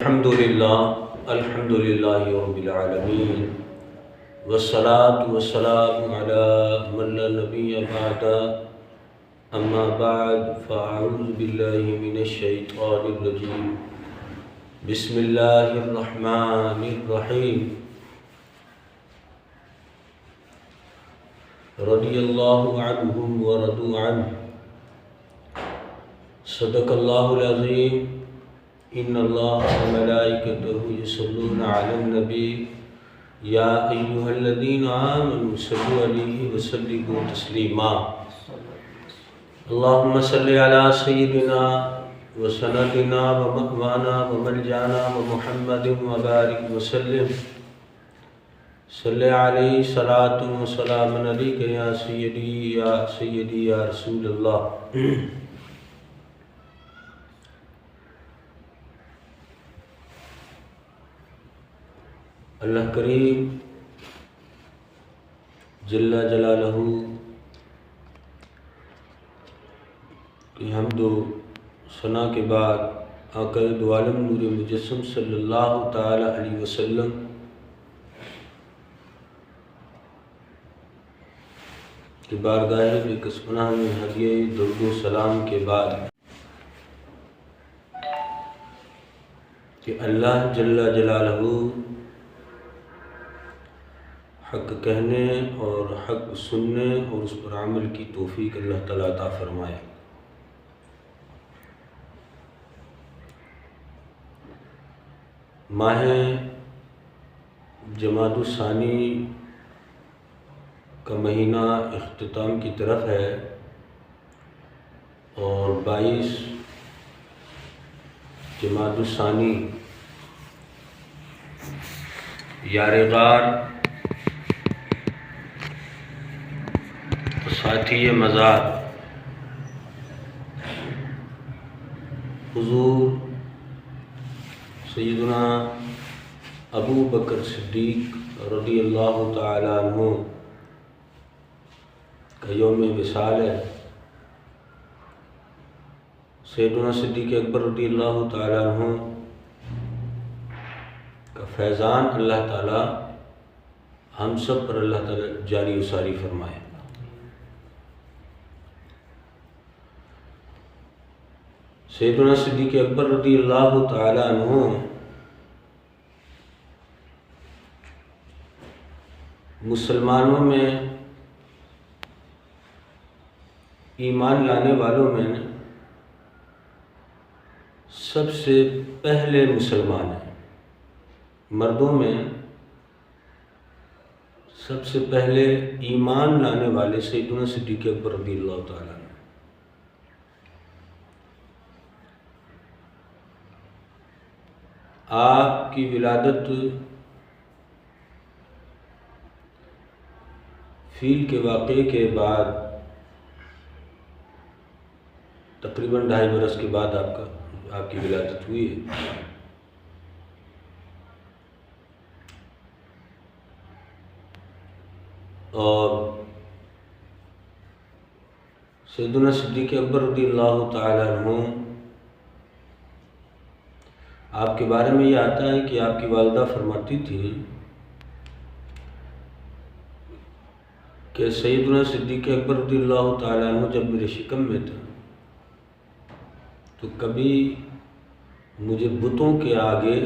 الحمد للہ رب العالمین والصلاة والسلام علی من لا نبی بعد اما بعد فاعوذ باللہ من الشیطان الرجیم بسم اللہ الرحمن الرحیم رضی اللہ عنہم ورضوا عنہ صدق اللہ العظیم ان اللہ وملائکتہ یصلون علی النبی یا ایہا الذین آمنوا صلوا علیہ وسلموا تسلیما اللہم صلی علی سیدنا وسندنا ومأوانا وملجانا ومحمد وبارک وسلم صلی علیہ صلاة و سلام علیک یا سیدی یا رسول اللہ۔ اللہ کریم جل جلالہ کی حمد و ثنا کے بعد آقا دو عالم نور مجسم صلی اللہ تعالی علیہ وسلم کی بارگاہ بے پناہ میں ہدیہ درود و سلام کے بعد کہ اللہ جل جلالہ حق کہنے اور حق سننے اور اس پر عمل کی توفیق اللہ تعالیٰ عطا فرمائے۔ ماہ جمادی الثانی کا مہینہ اختتام کی طرف ہے اور 22 جمادی الثانی یار غار ساتھی مزار حضور سیدنا ابو بکر صدیق رضی اللہ تعالیٰ عنہ کا یوم وصال ہے۔ سیدنا صدیق اکبر رضی اللہ تعالیٰ عنہ کا فیضان اللہ تعالیٰ ہم سب پر اللہ تعالیٰ جاری و ساری فرمائے۔ سیدنا صدیق اکبر رضی اللہ تعالیٰ عنہ مسلمانوں میں ایمان لانے والوں میں سب سے پہلے مسلمان ہیں۔ مردوں میں سب سے پہلے ایمان لانے والے سیدنا صدیق اکبر رضی اللہ تعالیٰ عنہ۔ آپ کی ولادت فیل کے واقعے کے بعد تقریباً 2.5 برس کے بعد آپ کی ولادت ہوئی ہے۔ اور سیدنا صدیق اکبر رضی اللہ تعالیٰ عنہ آپ کے بارے میں یہ آتا ہے کہ آپ کی والدہ فرماتی تھی کہ سیدنا صدیق اکبر رضی اللہ تعالیٰ عنہ جب میرے شکم میں تھا تو کبھی مجھے بتوں کے آگے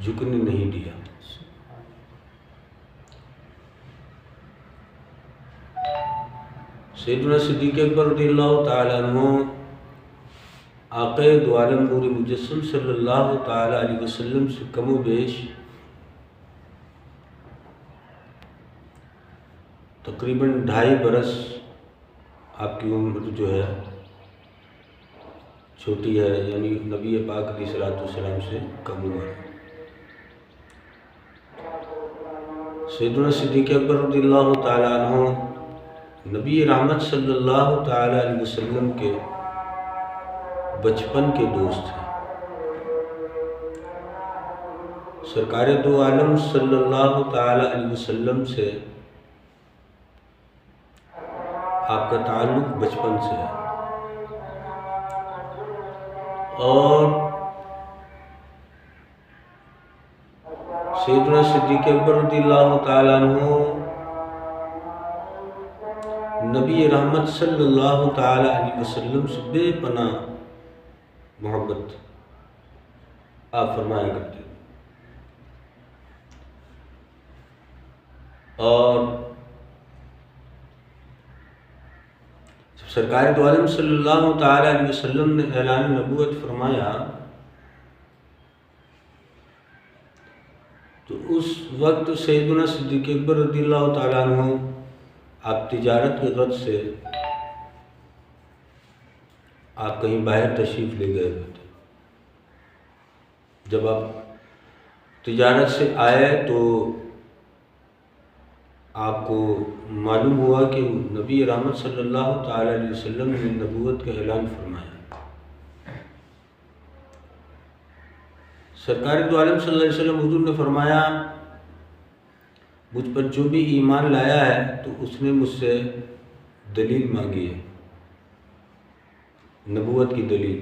جھکنے نہیں دیا۔ سیدنا صدیق اکبر رضی اللہ تعالیٰ عنہ آقا دو عالم نور مجسم صلی اللہ تعالی علیہ وسلم سے کم و بیش تقریباً 2.5 برس آپ کی عمر جو ہے چھوٹی ہے، یعنی نبی پاک علیہ الصلوۃ والسلام سے کم عمر ہے۔ سیدنا صدیق اکبر رضی اللہ تعالی عنہ نبی رحمت صلی اللہ تعالی علیہ وسلم کے بچپن کے دوست ہیں۔ سرکار دو عالم صلی اللہ تعالی علیہ وسلم سے آپ کا تعلق بچپن سے ہے اور سیدنا صدیق اکبر رضی اللہ تعالیٰ عنہ نبی رحمت صلی اللہ تعالیٰ علیہ وسلم سے بے پناہ محبت آپ فرمایا کرتے تھے، اور جب سرکار دو عالم صلی اللہ تعالیٰ علیہ وسلم نے اعلان نبوت فرمایا تو اس وقت سیدنا صدیق اکبر رضی اللہ تعالیٰ عنہ آپ تجارت کے غرض سے آپ کہیں باہر تشریف لے گئے ہوئے تھے۔ جب آپ تجارت سے آئے تو آپ کو معلوم ہوا کہ نبی رحمت صلی اللہ تعالیٰ علیہ وسلم نے نبوت کا اعلان فرمایا۔ سرکار دو عالم صلی اللہ علیہ وسلم حضور نے فرمایا مجھ پر جو بھی ایمان لایا ہے تو اس نے مجھ سے دلیل مانگی ہے، نبوت کی دلیل۔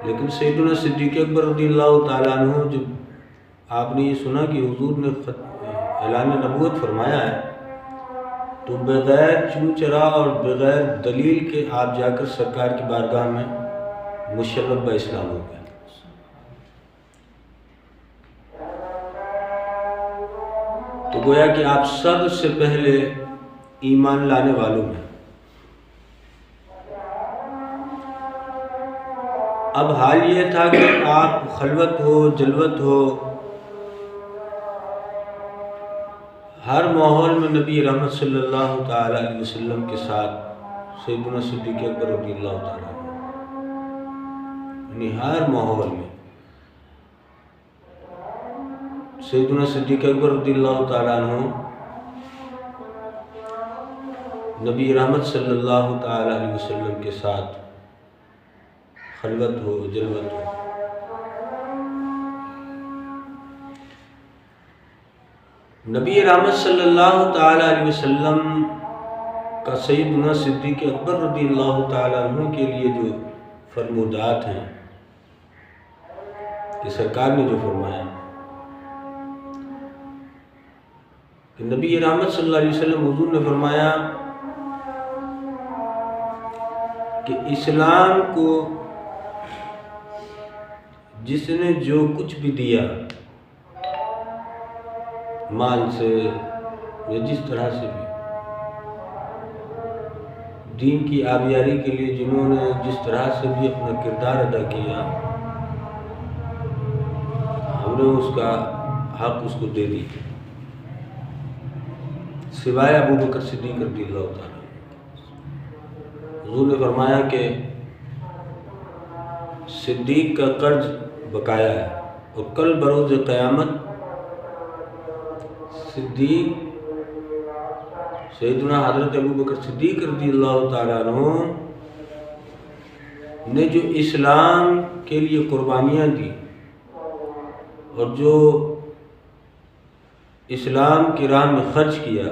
لیکن سیدنا صدیق اکبر رضی اللہ تعالیٰ عنہ جب آپ نے یہ سنا کہ حضور نے اعلان نبوت فرمایا ہے تو بغیر چو چرا اور بغیر دلیل کے آپ جا کر سرکار کی بارگاہ میں مشرف با اسلام ہو گئے۔ تو گویا کہ آپ سب سے پہلے ایمان لانے والوں میں۔ اب حال یہ تھا کہ آپ خلوت ہو جلوت ہو ہر ماحول میں نبی رحمت صلی اللہ تعالیٰ علیہ وسلم کے ساتھ سیدنا صدیق اکبر رضی اللہ تعالیٰ یعنی ہر ماحول میں سیدنا صدیق اکبر رضی اللہ تعالیٰ عنہ نبی رحمت صلی اللہ تعالیٰ علیہ وسلم کے ساتھ خلوت ہو جلوت ہو۔ نبی رحمت صلی اللہ تعالیٰ علیہ وسلم کا سیدنا صدیق اکبر رضی اللہ تعالیٰ عنہ کے لیے جو فرمودات ہیں کہ سرکار نے جو فرمایا کہ نبی رحمت صلی اللہ علیہ وسلم حضور نے فرمایا کہ اسلام کو جس نے جو کچھ بھی دیا مال سے یا جس طرح سے بھی، دین کی آبیاری کے لیے جنہوں نے جس طرح سے بھی اپنا کردار ادا کیا، ہم نے اس کا حق اس کو دے دی سوائے ابو بکر صدیق رضی اللہ تعالیٰ۔ حضور نے فرمایا کہ صدیق کا قرض بقایا ہے، اور کل بروز قیامت صدیق سیدنا حضرت ابو بکر صدیق رضی اللہ تعالیٰ عنہ نے جو اسلام کے لیے قربانیاں دی اور جو اسلام کی راہ میں خرچ کیا،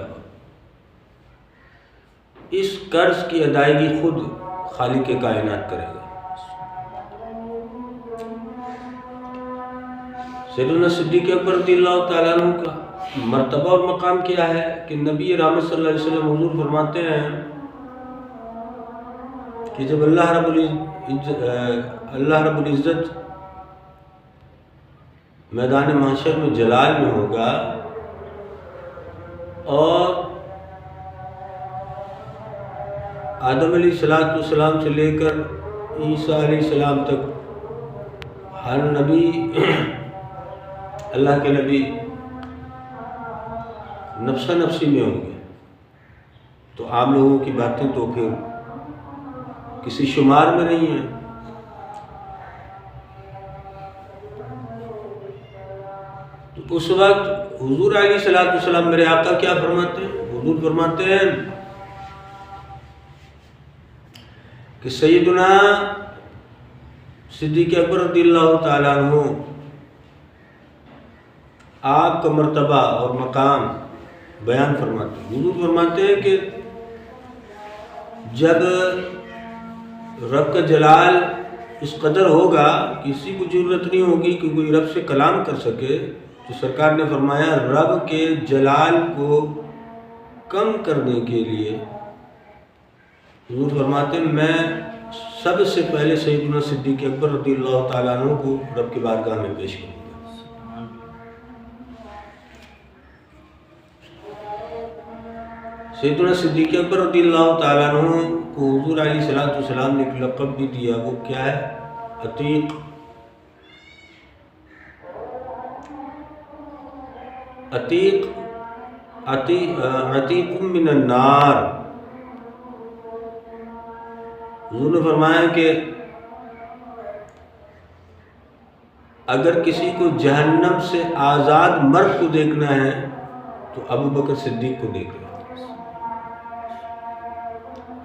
اس قرض کی ادائیگی خود خالق کائنات کرے گا۔ سیدنا صدیق اکبر رضی اللہ تعالیٰ عنہ کا مرتبہ اور مقام کیا ہے کہ نبی رحمت صلی اللہ علیہ وسلم حضور فرماتے ہیں کہ جب اللہ رب العزت میدان محشر میں جلال میں ہوگا اور آدم علیہ السلام سے لے کر عیسیٰ علیہ السلام تک ہر نبی اللہ کے نبی نفسا نفسی میں ہوں گے، تو عام لوگوں کی باتیں تو پھر کسی شمار میں نہیں ہیں۔ تو اس وقت حضور علیہ السلام میرے آقا کیا فرماتے ہیں؟ حضور فرماتے ہیں کہ سیدنا صدیق اکبر رضی اللہ تعالیٰ عنہ آپ کا مرتبہ اور مقام بیان فرماتے ہیں۔ حضور فرماتے ہیں کہ جب رب کا جلال اس قدر ہوگا کسی کو ضرورت نہیں ہوگی کہ کوئی رب سے کلام کر سکے، تو سرکار نے فرمایا رب کے جلال کو کم کرنے کے لیے حضور فرماتے ہیں میں سب سے پہلے سیدنا صدیق اکبر رضی اللہ تعالیٰ عنہ کو رب کی بارگاہ میں پیش کروں گا۔ سیدنا صدیق اکبر رضی اللہ تعالیٰ عنہ کو حضور علیہ الصلوۃ والسلام نے ایک لقب بھی دیا، وہ کیا ہے؟ عتیق۔ عتیق من النار۔ حضور نے فرمایا کہ اگر کسی کو جہنم سے آزاد مرد کو دیکھنا ہے تو ابو بکر صدیق کو دیکھ لو،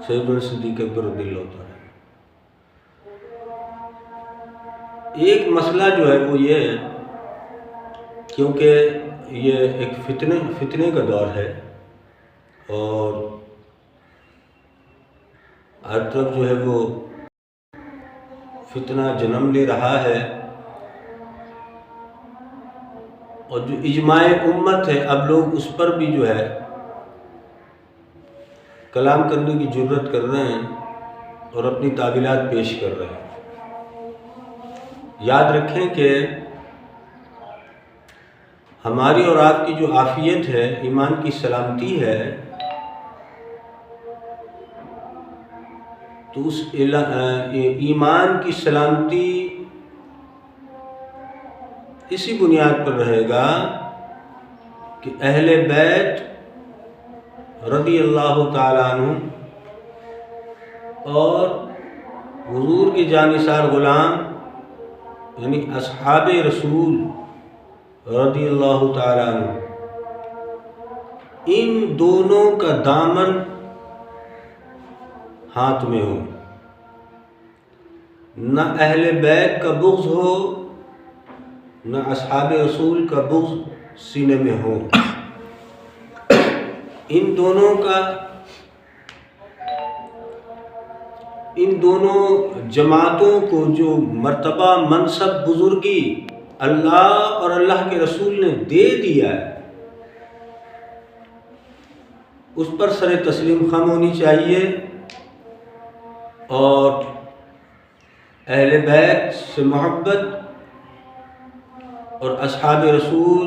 سیدنا صدیق اکبر رضی اللہ تعالیٰ۔ ایک مسئلہ جو ہے وہ یہ ہے، کیونکہ یہ ایک فتنے کا دور ہے اور ہر طرف جو ہے وہ فتنہ جنم لے رہا ہے، اور جو اجماع امت ہے اب لوگ اس پر بھی جو ہے کلام کرنے کی جرت کر رہے ہیں اور اپنی تعویلات پیش کر رہے ہیں۔ یاد رکھیں کہ ہماری اور آپ کی جو عافیت ہے، ایمان کی سلامتی ہے، تو اس ایمان کی سلامتی اسی بنیاد پر رہے گا کہ اہل بیت رضی اللہ تعالیٰ عنہ اور حضور کے جانثار غلام یعنی اصحاب رسول رضی اللہ تعالیٰ عنہ، ان دونوں کا دامن ہاتھ میں ہو، نہ اہل بیت کا بغض ہو نہ اصحاب رسول کا بغض سینے میں ہو۔ ان دونوں جماعتوں کو جو مرتبہ منصب بزرگی اللہ اور اللہ کے رسول نے دے دیا ہے، اس پر سر تسلیم خم ہونی چاہیے، اور اہل بیت سے محبت اور اصحاب رسول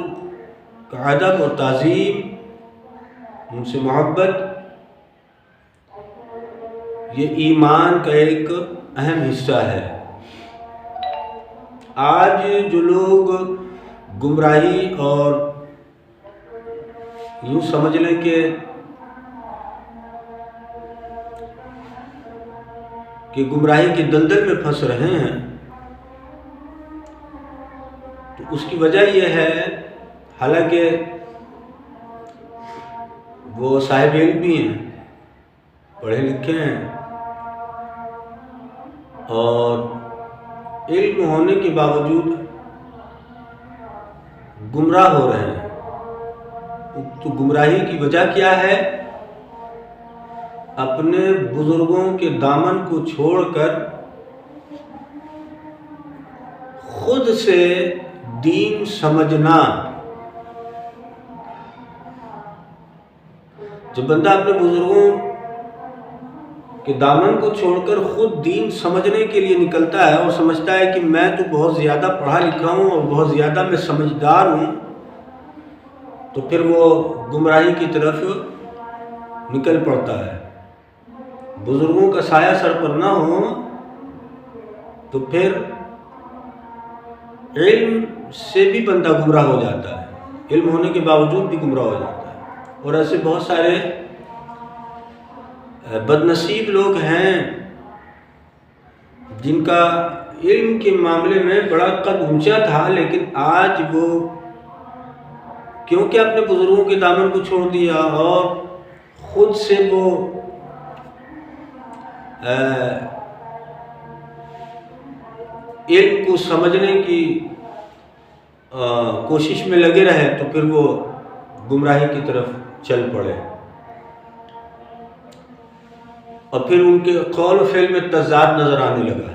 کا ادب اور تعظیم، ان سے محبت، یہ ایمان کا ایک اہم حصہ ہے۔ آج جو لوگ گمراہی اور یوں سمجھ لیں کہ گمراہی کے دلدل میں پھنس رہے ہیں، تو اس کی وجہ یہ ہے، حالانکہ وہ صاحب علم بھی ہیں، پڑھے لکھے ہیں، اور علم ہونے کے باوجود گمراہ ہو رہے ہیں۔ تو گمراہی کی وجہ کیا ہے؟ اپنے بزرگوں کے دامن کو چھوڑ کر خود سے دین سمجھنا۔ جب بندہ اپنے بزرگوں کے دامن کو چھوڑ کر خود دین سمجھنے کے لیے نکلتا ہے اور سمجھتا ہے کہ میں تو بہت زیادہ پڑھا لکھا ہوں اور بہت زیادہ میں سمجھدار ہوں، تو پھر وہ گمراہی کی طرف نکل پڑتا ہے۔ بزرگوں کا سایہ سر پر نہ ہو تو پھر علم سے بھی بندہ گمراہ ہو جاتا ہے، علم ہونے کے باوجود بھی گمراہ ہو جاتا ہے۔ اور ایسے بہت سارے بد نصیب لوگ ہیں جن کا علم کے معاملے میں بڑا قد اونچا تھا، لیکن آج وہ کیونکہ اپنے بزرگوں کے دامن کو چھوڑ دیا اور خود سے وہ علم کو سمجھنے کی کوشش میں لگے رہے، تو پھر وہ گمراہی کی طرف چل پڑے، اور پھر ان کے قول و فعل میں تضاد نظر آنے لگا۔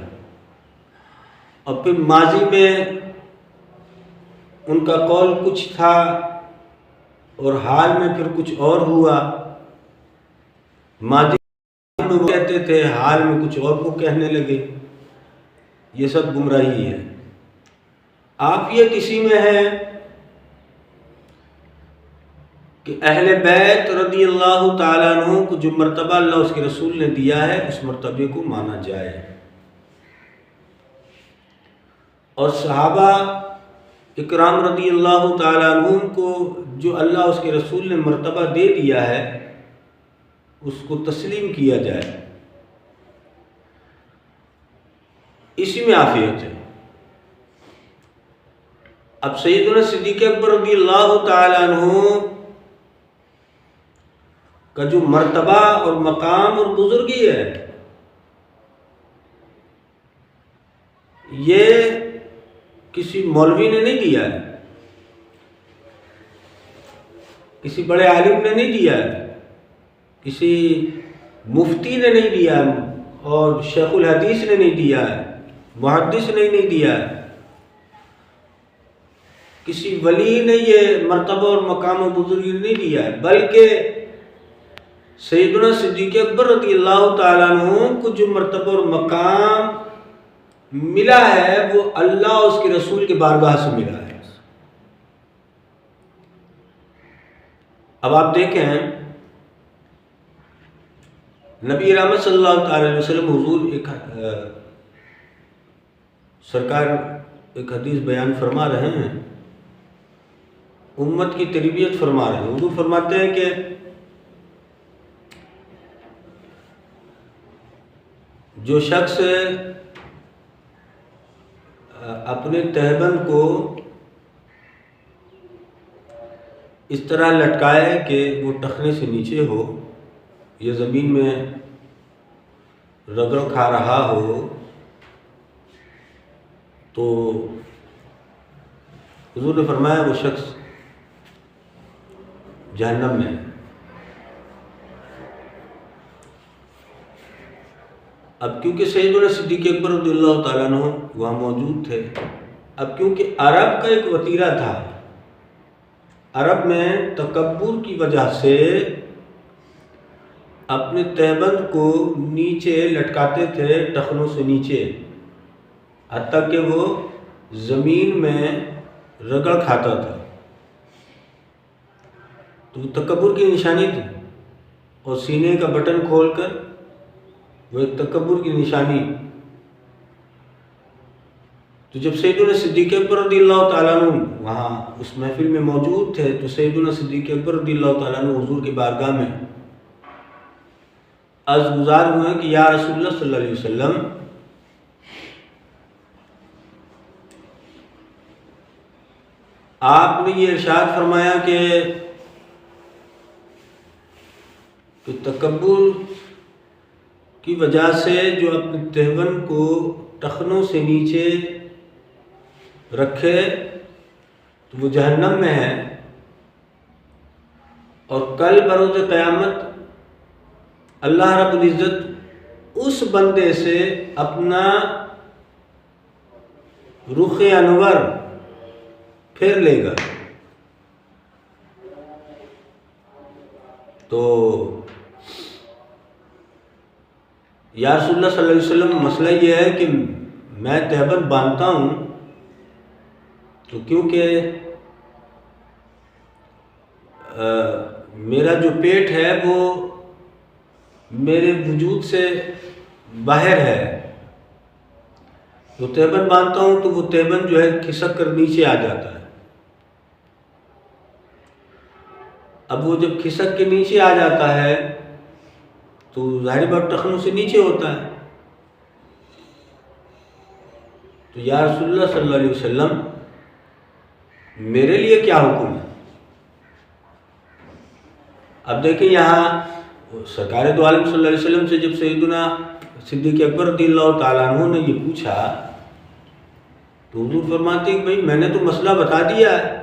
اور پھر ماضی میں ان کا قول کچھ تھا اور حال میں پھر کچھ اور ہوا. ماضی میں وہ کہتے تھے، حال میں کچھ اور کو کہنے لگے. یہ سب گمراہی ہے. عافیت اسی میں ہے کہ اہل بیت رضی اللہ تعالیٰ عنہ کو جو مرتبہ اللہ اس کے رسول نے دیا ہے اس مرتبے کو مانا جائے، اور صحابہ اکرام رضی اللہ تعالیٰ عنہ کو جو اللہ اس کے رسول نے مرتبہ دے دیا ہے اس کو تسلیم کیا جائے. اسی میں عافیت ہے. اب سیدنا صدیق اکبر رضی اللہ تعالیٰ عنہ کا جو مرتبہ اور مقام اور بزرگی ہے، یہ کسی مولوی نے نہیں دیا ہے، کسی بڑے عالم نے نہیں دیا ہے، کسی مفتی نے نہیں دیا ہے، اور شیخ الحدیث نے نہیں دیا ہے، محدث نے نہیں دیا ہے، کسی ولی نے یہ مرتبہ اور مقام و بزرگی نہیں دیا ہے، بلکہ سیدنا صدیق اکبر رضی اللہ تعالیٰ عنہ کو جو مرتبہ اور مقام ملا ہے وہ اللہ اور اس کے رسول کے بارگاہ سے ملا ہے. اب آپ دیکھیں نبی رحمت صلی اللہ تعالی علیہ وسلم حضور سرکار ایک حدیث بیان فرما رہے ہیں، امت کی تربیت فرما رہے ہیں. حضور فرماتے ہیں کہ جو شخص اپنے تہبند کو اس طرح لٹکائے کہ وہ ٹخنے سے نیچے ہو یا زمین میں رگڑ کھا رہا ہو، تو حضور نے فرمایا وہ شخص جہنم میں ہے. اب کیونکہ سیدنا صدیق اکبر رضی اللہ تعالیٰ عنہ وہاں موجود تھے، اب کیونکہ عرب کا ایک وتیرہ تھا، عرب میں تکبر کی وجہ سے اپنے تہبند کو نیچے لٹکاتے تھے، ٹخنوں سے نیچے، حتیٰ کہ وہ زمین میں رگڑ کھاتا تھا. تو وہ تکبر کی نشانی تھی، اور سینے کا بٹن کھول کر وہ ایک تکبر کی نشانی. تو جب سیدنا صدیق اکبر رضی اللہ تعالیٰ عنہ وہاں اس محفل میں موجود تھے تو سیدنا صدیق اکبر رضی اللہ تعالیٰ عنہ حضور کی بارگاہ میں عرض گزار ہوئے کہ یا رسول اللہ صلی اللہ علیہ وسلم، آپ نے یہ ارشاد فرمایا کہ تکبر کی وجہ سے جو اپنے تہبند کو ٹخنوں سے نیچے رکھے تو وہ جہنم میں ہے، اور کل بروز قیامت اللہ رب العزت اس بندے سے اپنا رخ انور پھیر لے گا. تو یا رسول اللہ صلی اللہ علیہ وسلم، مسئلہ یہ ہے کہ میں تہبند باندھتا ہوں تو کیونکہ میرا جو پیٹ ہے وہ میرے وجود سے باہر ہے، تو تہبند باندھتا ہوں تو وہ تہبند جو ہے کھسک کر نیچے آ جاتا ہے. اب وہ جب کھسک کے نیچے آ جاتا ہے تو ظاہر بات ٹخنوں سے نیچے ہوتا ہے. تو یا رسول اللہ صلی اللہ علیہ وسلم، میرے لیے کیا حکم ہے؟ اب دیکھیں یہاں سرکار دو عالم صلی اللہ علیہ وسلم سے جب سیدنا صدیق اکبر رضی اللہ تعالیٰ عنہ نے یہ پوچھا تو حضور فرماتے ہیں کہ بھائی میں نے تو مسئلہ بتا دیا ہے،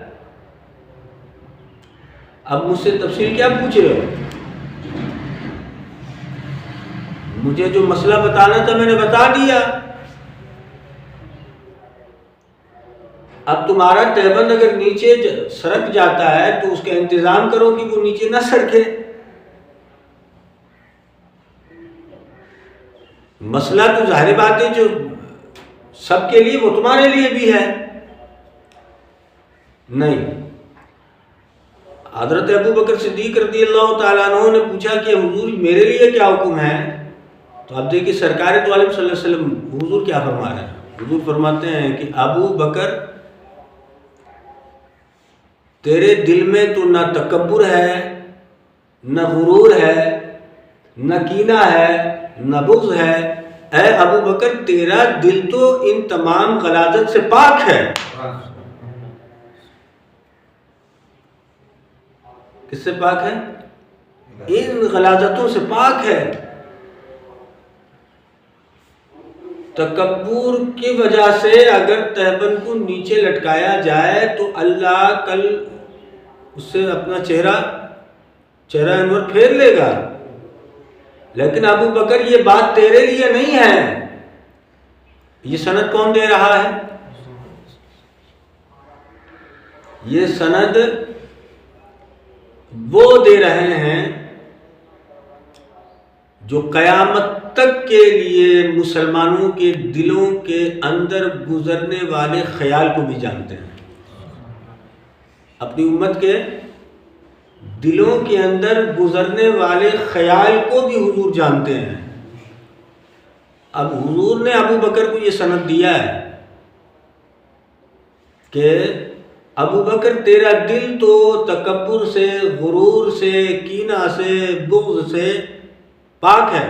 اب مجھ سے تفصیل کیا پوچھ رہے ہو؟ مجھے جو مسئلہ بتانا تھا میں نے بتا دیا. اب تمہارا تہبند اگر نیچے سرک جاتا ہے تو اس کا انتظام کرو کہ وہ نیچے نہ سرکے. مسئلہ تو ظاہر بات ہے جو سب کے لیے وہ تمہارے لیے بھی ہے. نہیں. حضرت ابو بکر صدیق رضی اللہ تعالیٰ عنہ نے پوچھا کہ حضور میرے لیے کیا حکم ہے؟ تو اب دیکھیے سرکار دو عالم صلی اللہ علیہ وسلم حضور کیا فرما رہے ہیں. حضور فرماتے ہیں کہ ابو بکر تیرے دل میں تو نہ تکبر ہے، نہ غرور ہے، نہ کینہ ہے، نہ بغض ہے. اے ابو بکر تیرا دل تو ان تمام غلاظت سے پاک ہے. کس سے پاک ہے؟ ان غلاظتوں سے پاک ہے. تکبر کی وجہ سے اگر تہبند کو نیچے لٹکایا جائے تو اللہ کل اس سے اپنا چہرہ انور پھیر لے گا. لیکن ابو بکر یہ بات تیرے لیے نہیں ہے. یہ سند کون دے رہا ہے؟ یہ سند وہ دے رہے ہیں جو قیامت تک کے لیے مسلمانوں کے دلوں کے اندر گزرنے والے خیال کو بھی جانتے ہیں. اپنی امت کے دلوں کے اندر گزرنے والے خیال کو بھی حضور جانتے ہیں. اب حضور نے ابو بکر کو یہ سند دیا ہے کہ ابو بکر تیرا دل تو تکبر سے، غرور سے، کینہ سے، بغض سے پاک ہے.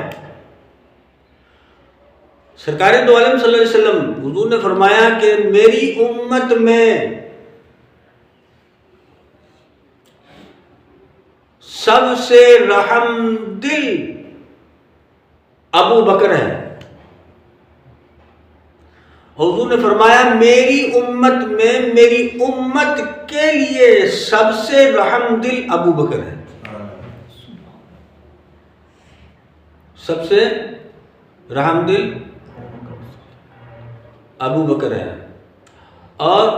سرکار دو عالم صلی اللہ علیہ وسلم حضور نے فرمایا کہ میری امت میں سب سے رحم دل ابو بکر ہے. حضور نے فرمایا میری امت میں میری امت کے لیے سب سے رحم دل ابو بکر ہے. سب سے رحم دل ابو بکر ہے. اور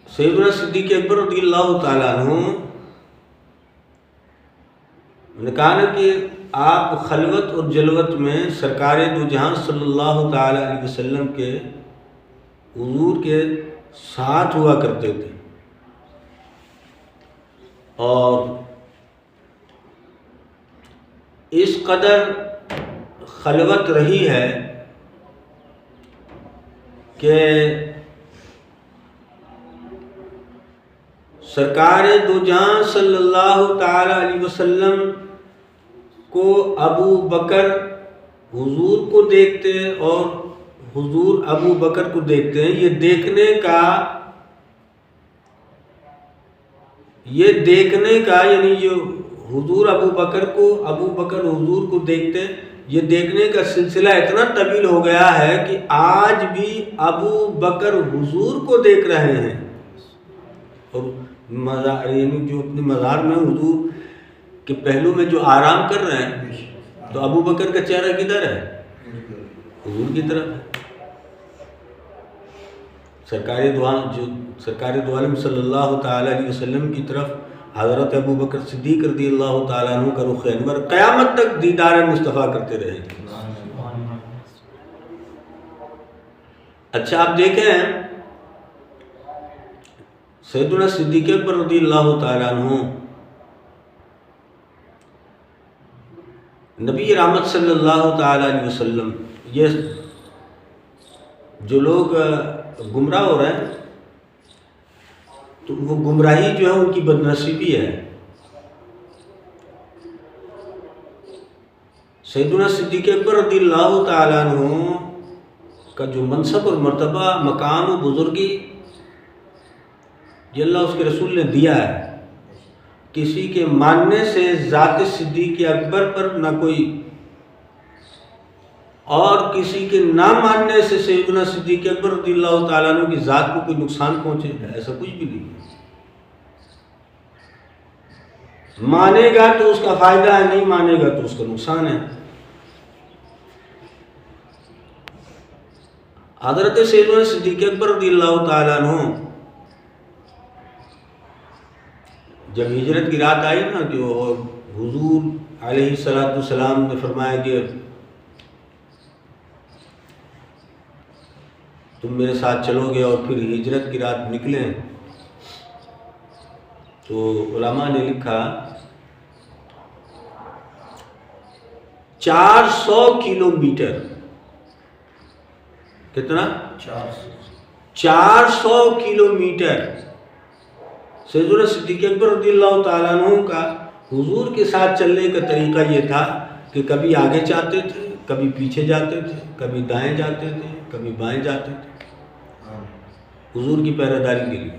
سیدنا صدیق اکبر رضی اللہ تعالیٰ عنہ نے کہا کہ آپ خلوت اور جلوت میں سرکار دو جہاں صلی اللہ تعالیٰ علیہ وسلم کے حضور کے ساتھ ہوا کرتے تھے. اور اس قدر خلوت رہی ہے کہ سرکار دو جہاں صلی اللہ تعالی علیہ وسلم کو ابو بکر حضور کو دیکھتے اور حضور ابو بکر کو دیکھتے ہیں. یہ دیکھنے کا یعنی جو حضور ابو بکر حضور کو دیکھتے، یہ دیکھنے کا سلسلہ اتنا طویل ہو گیا ہے کہ آج بھی ابو بکر حضور کو دیکھ رہے ہیں. اور یعنی جو اپنے مزار میں حضور کے پہلو میں جو آرام کر رہے ہیں تو ابو بکر کا چہرہ کدھر ہے؟ حضور کی طرف ہے. سرکار دو عالم صلی اللہ تعالی علیہ وسلم کی طرف حضرت ابو بکر صدیق رضی اللہ تعالیٰ عنہ کا رخ انور قیامت تک دیدار مصطفیٰ کرتے رہے. اچھا آپ دیکھیں سیدنا صدیق اکبر رضی اللہ تعالیٰ عنہ نبی رحمت صلی اللہ تعالیٰ علیہ وسلم، یہ جو لوگ گمراہ ہو رہے ہیں تو وہ گمراہی جو ہے ان کی بدنصیبی ہے. سیدنا صدیق اکبر رضی اللہ تعالیٰ عنہ کا جو منصب اور مرتبہ، مقام و بزرگی یہ اللہ اس کے رسول نے دیا ہے، کسی کے ماننے سے ذات صدیق اکبر پر نہ کوئی، اور کسی کے نہ ماننے سے سیدنا صدیق اکبر رضی اللہ تعالیٰ عنہ کی ذات کو کوئی نقصان پہنچے، ایسا کچھ بھی نہیں. مانے گا تو اس کا فائدہ ہے، نہیں مانے گا تو اس کا نقصان ہے. حضرت سیدنا صدیق اکبر رضی اللہ تعالیٰ عنہ جب ہجرت کی رات آئی نا کہ حضور علیہ السلام نے فرمایا کہ تم میرے ساتھ چلو گے اور پھر ہجرت کی رات نکلیں، تو علماء نے لکھا 400 کلومیٹر، کتنا؟ 400 کلومیٹر سیدنا صدیق اکبر رضی اللہ تعالیٰ عنہ کا حضور کے ساتھ چلنے کا طریقہ یہ تھا کہ کبھی آگے جاتے تھے، کبھی پیچھے جاتے تھے، کبھی دائیں جاتے تھے، کبھی بائیں جاتے تھے حضور کی پہرہ داری کے لیے۔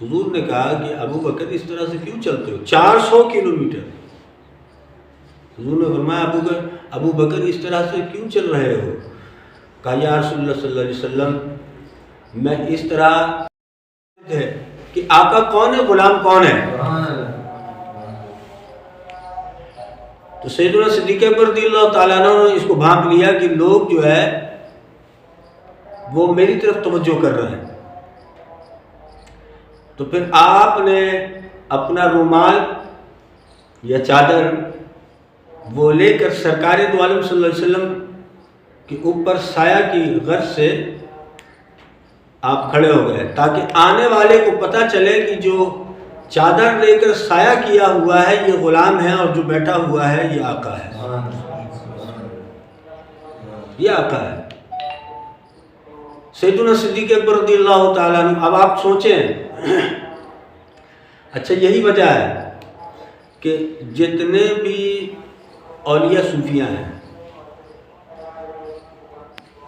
حضور نے کہا کہ ابو بکر اس طرح سے کیوں چلتے ہو؟ 400 کلومیٹر۔ حضور نے فرمایا ابو بکر اس طرح سے کیوں چل رہے ہو؟ کہا یا رسول اللہ صلی اللہ علیہ وسلم میں اس طرح ہے کہ آقا کون ہے، غلام کون ہے؟ تو سیدنا صدیق اکبر رضی اللہ تعالیٰ عنہ نے اس کو بھانپ لیا کہ لوگ جو ہے وہ میری طرف توجہ کر رہے ہیں۔ تو پھر آپ نے اپنا رومال یا چادر وہ لے کر سرکار دو عالم صلی اللہ علیہ وسلم کے اوپر سایہ کی غرض سے آپ کھڑے ہو گئے تاکہ آنے والے کو پتہ چلے کہ جو چادر لے کر سایہ کیا ہوا ہے یہ غلام ہے اور جو بیٹھا ہوا ہے یہ آقا ہے، یہ آقا ہے سیدنا صدیق اکبر رضی اللہ تعالیٰ عنہ۔ اب آپ سوچیں، اچھا یہی وجہ ہے کہ جتنے بھی اولیاء صوفیاء ہیں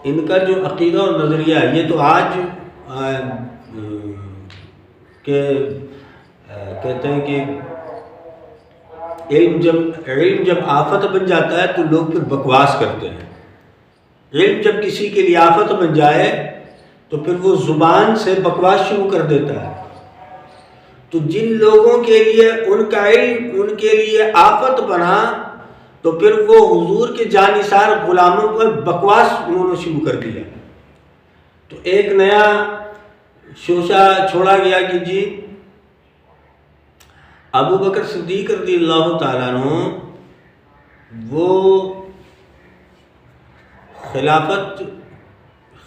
ان کا جو عقیدہ اور نظریہ ہے یہ تو آج کہتے ہیں کہ علم جب آفت بن جاتا ہے تو لوگ پھر بکواس کرتے ہیں۔ علم جب کسی کے لیے آفت بن جائے تو پھر وہ زبان سے بکواس شروع کر دیتا ہے۔ تو جن لوگوں کے لیے ان کا علم ان کے لیے آفت بنا تو پھر وہ حضور کے جانثار غلاموں پر بکواس انہوں نے شروع کر دیا۔ تو ایک نیا شوشہ چھوڑا گیا کہ جی ابو بکر صدیق رضی اللہ تعالیٰ عنہ وہ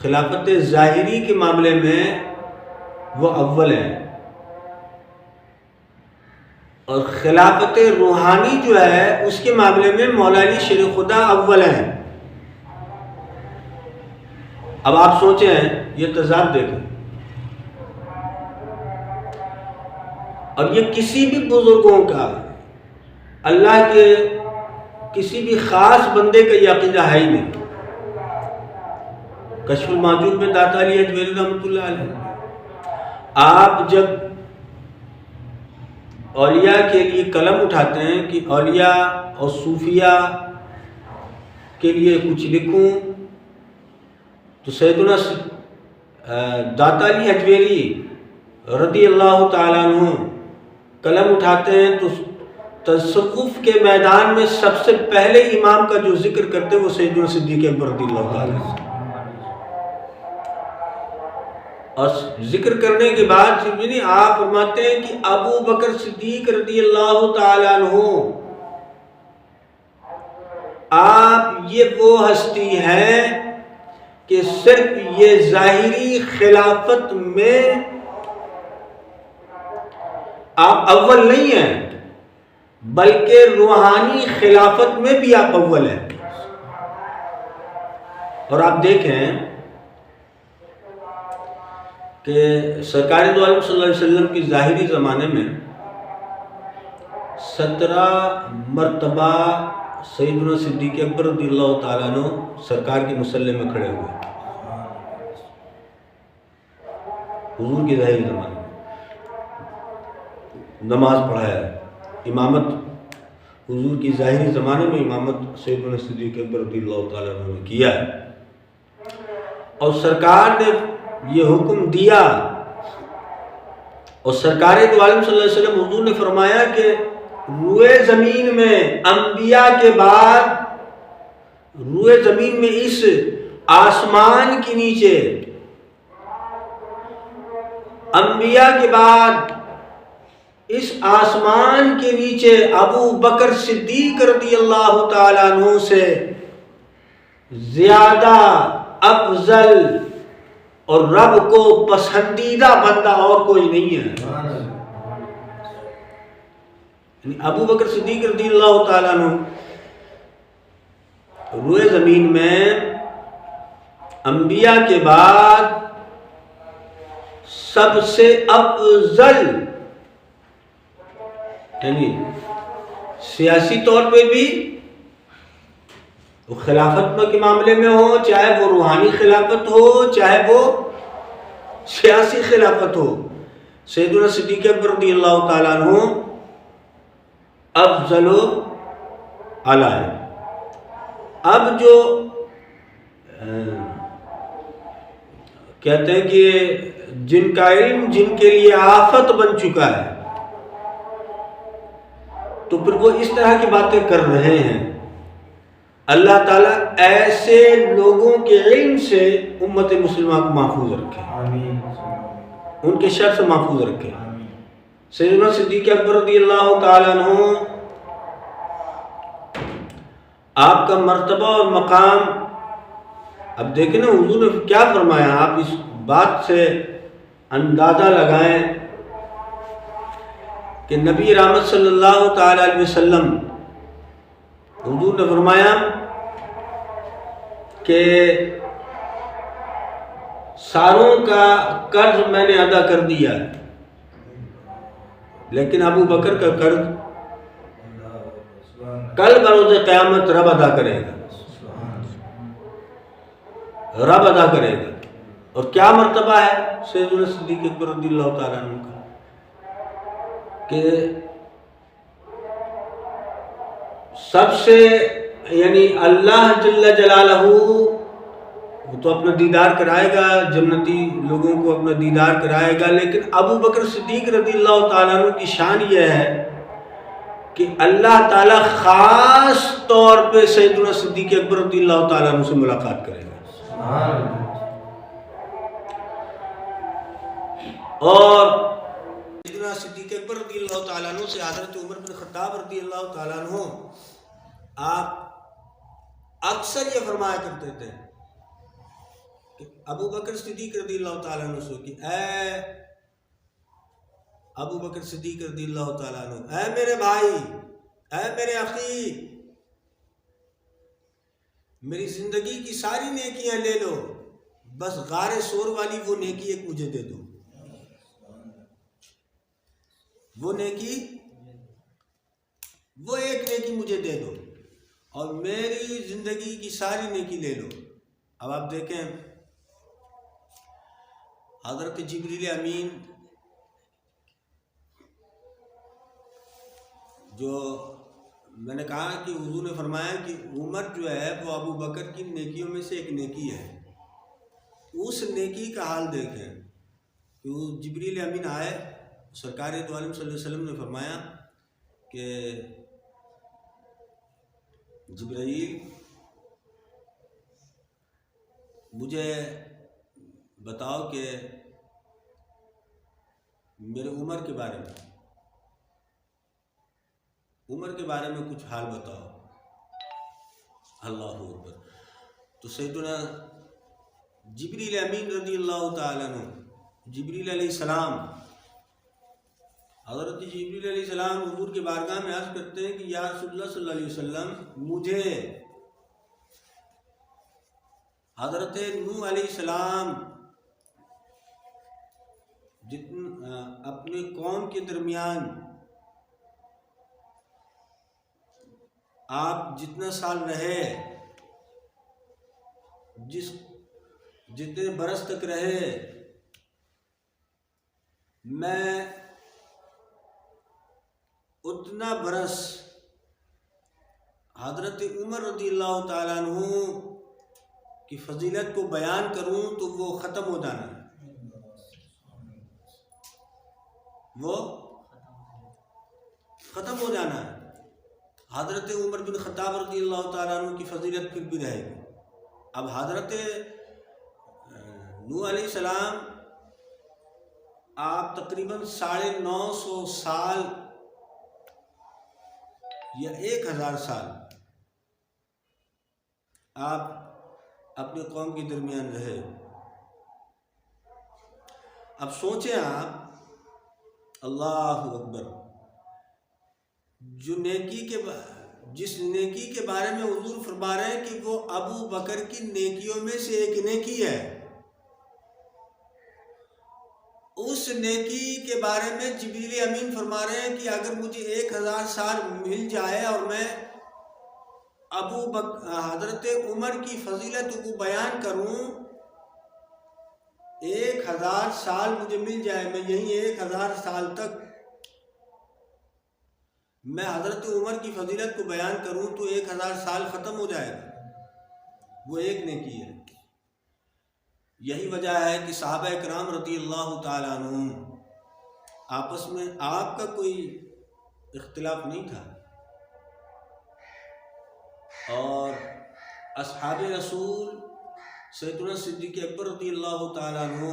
خلافت ظاہری کے معاملے میں وہ اول ہیں اور خلافت روحانی جو ہے اس کے معاملے میں مولا علی شیر خدا اول ہیں۔ اب آپ سوچیں یہ تضاد دیکھیں، اور یہ کسی بھی بزرگوں کا اللہ کے کسی بھی خاص بندے کا یہ عقیدہ ہے ہی نہیں۔ کشف المحجوب میں داتا علی اجمیری رحمۃ اللہ علیہ آپ جب اولیاء کے لیے قلم اٹھاتے ہیں کہ اولیاء اور صوفیاء کے لیے کچھ لکھوں تو سیدنا داتا علی اجمیری رضی اللہ تعالیٰ عنہ قلم اٹھاتے ہیں تو تصوف کے میدان میں سب سے پہلے امام کا جو ذکر کرتے ہیں وہ سیدنا صدیق اکبر رضی اللہ تعالیٰ عنہ، اور ذکر کرنے کے بعد آپ فرماتے ہیں کہ ابو بکر صدیق رضی اللہ تعالیٰ عنہ آپ یہ وہ ہستی ہیں کہ صرف یہ ظاہری خلافت میں آپ اول نہیں ہیں بلکہ روحانی خلافت میں بھی آپ اول ہیں۔ اور آپ دیکھیں کہ سرکار دو عالم صلی اللہ علیہ وسلم کی ظاہری زمانے میں 17 مرتبہ سیدنا صدیق اکبر رضی اللہ تعالیٰ عنہ سرکار کے مصلی میں کھڑے ہوئے حضور کی ظاہری زمانے میں نماز پڑھایا ہے، امامت حضور کی ظاہری زمانے میں امامت سیدنا صدیق اکبر رضی اللہ تعالیٰ عنہ نے کیا ہے، اور سرکار نے یہ حکم دیا، اور سرکار دو عالم صلی اللہ علیہ وسلم حضور نے فرمایا کہ روئے زمین میں انبیاء کے بعد روئے زمین میں اس آسمان کے نیچے انبیاء کے بعد اس آسمان کے نیچے ابو بکر صدیق رضی اللہ تعالیٰ عنہ سے زیادہ افضل اور رب کو پسندیدہ بندہ اور کوئی نہیں ہے. یعنی ابو بکر صدیق رضی اللہ تعالیٰ عنہ روئے زمین میں انبیاء کے بعد سب سے افضل، یعنی سیاسی طور پہ بھی، وہ خلافت کے معاملے میں ہو، چاہے وہ روحانی خلافت ہو، چاہے وہ سیاسی خلافت ہو، سیدنا صدیق اکبر رضی اللہ تعالیٰ عنہ افضل و اعلیٰ ہے. اب جو کہتے ہیں کہ جن کا علم جن کے لیے آفت بن چکا ہے، تو پھر وہ اس طرح کی باتیں کر رہے ہیں. اللہ تعالیٰ ایسے لوگوں کے علم سے امت مسلمہ کو محفوظ رکھے، ان کے شر سے محفوظ رکھے. سیدنا صدیق اکبر رضی اللہ تعالیٰ عنہ، آپ کا مرتبہ اور مقام، اب دیکھیں نا حضور نے کیا فرمایا. آپ اس بات سے اندازہ لگائیں کہ نبی رحمت صلی اللہ تعالیٰ علیہ وسلم، حضور نے فرمایا کہ ساروں کا قرض میں نے ادا کر دیا، لیکن ابو بکر کا قرض کل بروز قیامت رب ادا کرے گا، رب ادا کرے گا. اور کیا مرتبہ ہے سیدنا صدیق اکبر رضی اللہ تعالیٰ عنہ کا کہ سب سے، یعنی اللہ جل جلالہ وہ تو اپنا دیدار کرائے گا، جنتی لوگوں کو اپنا دیدار کرائے گا، لیکن ابو بکر صدیق رضی اللہ تعالیٰ عنہ کی شان یہ ہے کہ اللہ تعالیٰ خاص طور پہ سیدنا صدیق اکبر رضی اللہ تعالیٰ عنہ سے ملاقات کرے گا. اور سیدنا صدیق اکبر رضی اللہ تعالیٰ عنہ سے حضرت عمر بن خطاب رضی اللہ تعالیٰ عنہ آپ اکثر یہ فرمایا کرتے تھے کہ ابو بکر صدیق رضی اللہ تعالیٰ عنہ سے کہ اے ابو بکر صدیق رضی اللہ تعالیٰ عنہ، اے میرے بھائی، اے میرے اخی، میری زندگی کی ساری نیکیاں لے لو، بس غار سور والی وہ نیکی ایک مجھے دے دو. وہ نیکی، وہ ایک نیکی مجھے دے دو اور میری زندگی کی ساری نیکی لے لو. اب آپ دیکھیں حضرت جبریل امین جو میں نے کہا کہ حضور نے فرمایا کہ عمر جو ہے وہ ابو بکر کی نیکیوں میں سے ایک نیکی ہے. اس نیکی کا حال دیکھیں کہ وہ جبریل امین آئے، سرکار دو عالم صلی اللہ علیہ وسلم نے فرمایا کہ جبرائیل مجھے بتاؤ کہ میرے عمر کے بارے میں، عمر کے بارے میں کچھ حال بتاؤ. اللہ اکبر. تو سیدنا جبریل امین رضی اللہ تعالیٰ عنہ، جبریل علیہ السلام، حضرت جبریل علیہ السلام حضور کے بارگاہ میں عرض کرتے ہیں کہ یا رسول اللہ صلی اللہ علیہ وسلم، مجھے حضرت نوح علیہ السلام اپنے قوم کے درمیان آپ جتنا سال رہے، جتنے برس تک رہے، میں اتنا برس حضرت عمر رضی اللہ تعالیٰ عنہ کی فضیلت کو بیان کروں تو وہ ختم ہو جانا ہے، وہ ختم ہو جانا ہے. حضرت عمر بن خطاب رضی اللہ تعالیٰ عنہ کی فضیلت پھر بھی رہے گی. اب حضرت نوح علیہ السلام آپ تقریباً 950 سال یا 1000 سال آپ اپنے قوم کے درمیان رہے۔ اب سوچیں آپ، اللہ اکبر، جس نیکی کے بارے میں حضور فرما رہے ہیں کہ وہ ابو بکر کی نیکیوں میں سے ایک نیکی ہے، اس نیکی کے بارے میں جبریل امین فرما رہے ہیں کہ اگر مجھے 1000 سال مل جائے اور میں حضرت عمر کی فضیلت کو بیان کروں، 1000 سال مجھے مل جائے، میں یہی 1000 سال تک میں حضرت عمر کی فضیلت کو بیان کروں تو 1000 سال ختم ہو جائے گا، وہ ایک نیکی ہے۔ یہی وجہ ہے کہ صحابہ کرام رضی اللہ تعالیٰ عنہم آپس میں آپ کا کوئی اختلاف نہیں تھا، اور اصحاب رسول سیدنا صدیق اکبر رضی اللہ تعالیٰ عنہ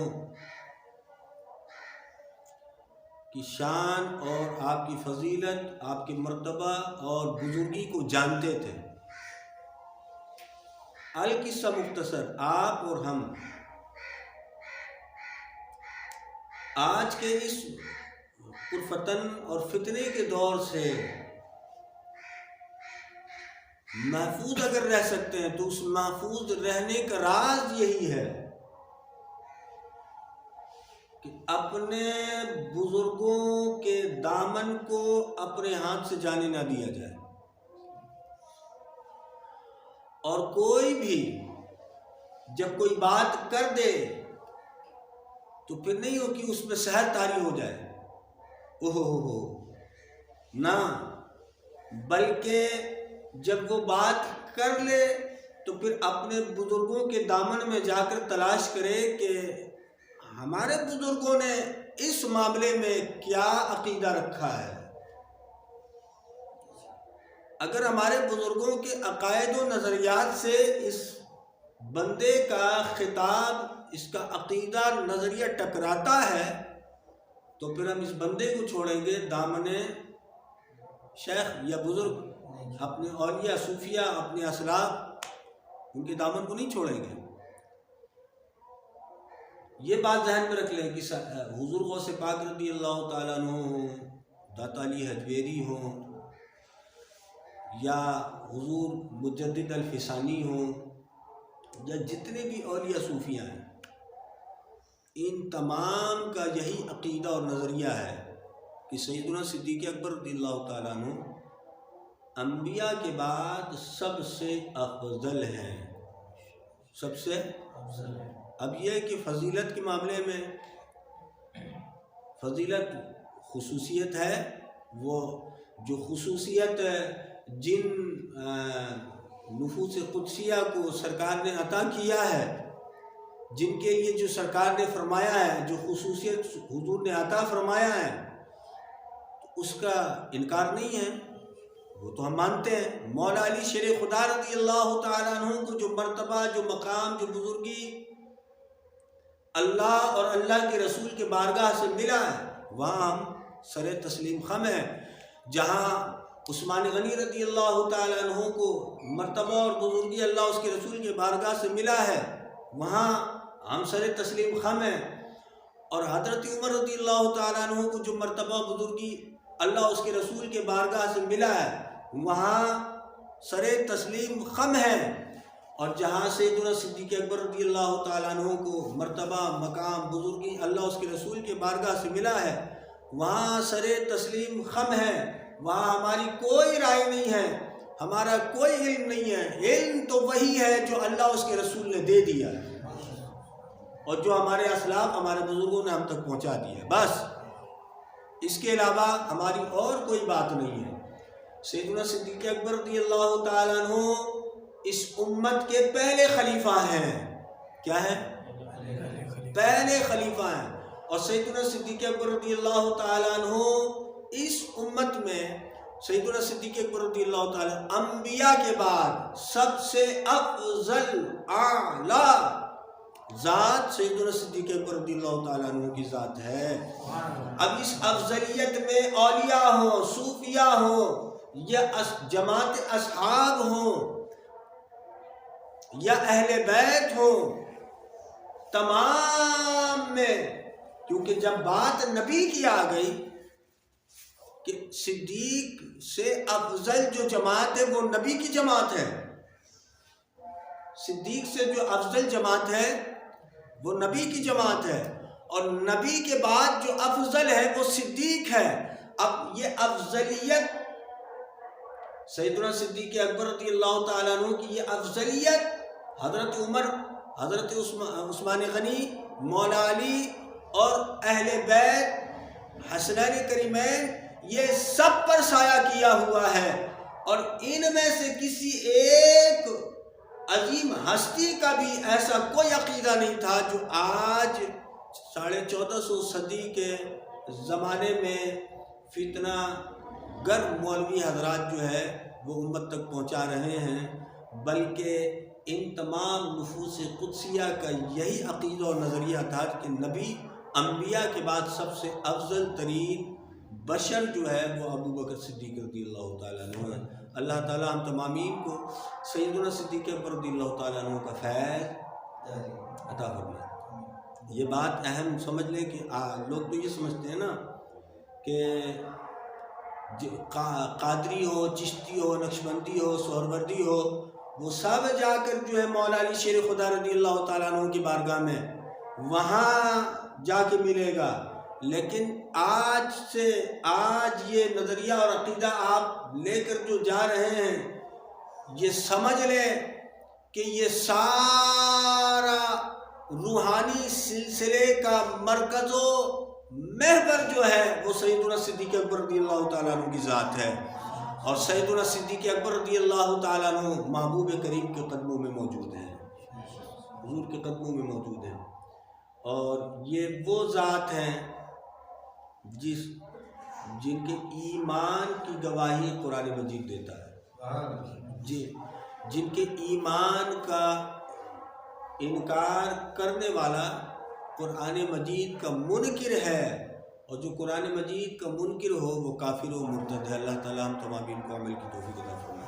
کی شان اور آپ کی فضیلت، آپ کے مرتبہ اور بزرگی کو جانتے تھے۔ القصہ مختصر، آپ اور ہم آج کے اس پرفتن اور فتنے کے دور سے محفوظ اگر رہ سکتے ہیں تو اس محفوظ رہنے کا راز یہی ہے کہ اپنے بزرگوں کے دامن کو اپنے ہاتھ سے جانے نہ دیا جائے، اور کوئی بھی جب کوئی بات کر دے تو پھر نہیں ہو کہ اس میں سحر طاری ہو جائے، اوہ نہ، بلکہ جب وہ بات کر لے تو پھر اپنے بزرگوں کے دامن میں جا کر تلاش کرے کہ ہمارے بزرگوں نے اس معاملے میں کیا عقیدہ رکھا ہے۔ اگر ہمارے بزرگوں کے عقائد و نظریات سے اس بندے کا خطاب، اس کا عقیدہ نظریہ ٹکراتا ہے تو پھر ہم اس بندے کو چھوڑیں گے، دامن شیخ یا بزرگ، اپنے اولیاء صوفیہ، اپنے اسلاف، ان کے دامن کو نہیں چھوڑیں گے۔ یہ بات ذہن میں رکھ لیں کہ حضور غوث پاک رضی اللہ تعالیٰ عنہ ہوں، داتا علی حجویری ہوں، یا حضور مجدد الفسانی ہوں، یا جتنے بھی اولیاء صوفیہ ہیں، ان تمام کا یہی عقیدہ اور نظریہ ہے کہ سیدنا صدیق اکبر رضی اللہ تعالیٰ عنہ انبیاء کے بعد سب سے افضل ہیں، سب سے افضل ہے۔ اب یہ کہ فضیلت کے معاملے میں فضیلت خصوصیت ہے، وہ جو خصوصیت جن نفوس قدسیہ کو سرکار نے عطا کیا ہے، جن کے لیے جو سرکار نے فرمایا ہے، جو خصوصیت حضور نے عطا فرمایا ہے، تو اس کا انکار نہیں ہے، وہ تو ہم مانتے ہیں۔ مولا علی شیر خدا رضی اللہ تعالیٰ عنہ کو جو مرتبہ، جو مقام، جو بزرگی اللہ اور اللہ کے رسول کے بارگاہ سے ملا ہے، وہاں ہم سر تسلیم خم ہیں۔ جہاں عثمان غنی رضی اللہ تعالیٰ عنہ کو مرتبہ اور بزرگی اللہ اس کے رسول کے بارگاہ سے ملا ہے، وہاں ہم سر تسلیم خم ہیں۔ اور حضرت عمر رضی اللہ تعالیٰ عنہ کو جو مرتبہ بزرگی اللہ اس کے رسول کے بارگاہ سے ملا ہے، وہاں سر تسلیم خم ہیں۔ اور جہاں سیدنا صدیق اکبر رضی اللہ تعالیٰ عنہ کو مرتبہ، مقام، بزرگی اللہ اس کے رسول کے بارگاہ سے ملا ہے، وہاں سر تسلیم خم ہے، وہاں ہماری کوئی رائے نہیں ہے، ہمارا کوئی علم نہیں ہے۔ علم تو وہی ہے جو اللہ اس کے رسول نے دے دیا ہے، اور جو ہمارے اسلاف، ہمارے بزرگوں نے ہم تک پہنچا دیا، بس اس کے علاوہ ہماری اور کوئی بات نہیں ہے۔ سیدنا صدیق اکبر رضی اللہ تعالیٰ عنہ اس امت کے پہلے خلیفہ ہیں۔ کیا ہے؟ پہلے خلیفہ ہیں۔ اور سیدنا صدیق اکبر رضی اللہ تعالیٰ عنہ اس امت میں سیدنا صدیق اکبر رضی اللہ تعالی انبیاء کے بعد سب سے افضل اعلی ذات سیدنا صدیق اکبر رضی اللہ تعالیٰ عنہ کی ذات ہے۔ اب اس افضلیت میں اولیاء ہوں، صوفیاء ہوں، یا جماعت اصحاب ہوں، یا اہل بیت ہوں، تمام میں کیونکہ جب بات نبی کی آ گئی کہ صدیق سے افضل جو جماعت ہے وہ نبی کی جماعت ہے، صدیق سے جو افضل جماعت ہے وہ نبی کی جماعت ہے، اور نبی کے بعد جو افضل ہے وہ صدیق ہے۔ اب یہ افضلیت سیدنا صدیق اکبر رضی اللہ تعالیٰ عنہ کی یہ افضلیت حضرت عمر، حضرت عثمان غنی، مولا علی اور اہل بیت حسنین کریمین یہ سب پر سایہ کیا ہوا ہے، اور ان میں سے کسی ایک عظیم ہستی کا بھی ایسا کوئی عقیدہ نہیں تھا جو آج 1450 صدی کے زمانے میں فتنہ گر مولوی حضرات جو ہے وہ امت تک پہنچا رہے ہیں، بلکہ ان تمام نفوس قدسیہ کا یہی عقیدہ اور نظریہ تھا کہ نبی انبیاء کے بعد سب سے افضل ترین بشر جو ہے وہ ابو بکر صدیق رضی اللہ تعالیٰ عنہ ہے۔ اللہ تعالیٰ ہم تمامین کو سیدنا صدیق اکبر رضی اللہ تعالیٰ عنہ کا فیض عطا فرمائے۔ یہ بات اہم سمجھ لیں کہ لوگ تو یہ سمجھتے ہیں نا کہ قادری ہو، چشتی ہو، نقشبندی ہو، سہروردی ہو، وہ سب جا کر جو ہے مولا علی شیر خدا رضی اللہ تعالیٰ عنہ کی بارگاہ میں وہاں جا کے ملے گا، لیکن آج یہ نظریہ اور عقیدہ آپ لے کر جو جا رہے ہیں، یہ سمجھ لیں کہ یہ سارا روحانی سلسلے کا مرکز و محور جو ہے وہ سیدنا صدیق اکبر رضی اللہ تعالیٰ عنہ کی ذات ہے، اور سیدنا صدیق اکبر رضی اللہ تعالیٰ عنہ محبوب کریم کے قدموں میں موجود ہیں، حضور کے قدموں میں موجود ہیں، اور یہ وہ ذات ہیں جن کے ایمان کی گواہی قرآن مجید دیتا ہے، جن کے ایمان کا انکار کرنے والا قرآن مجید کا منکر ہے، اور جو قرآن مجید کا منکر ہو وہ کافر و مرتد ہے۔ اللہ تعالیٰ ہم تمام کو عمل کی توفیق عطا فرمائے۔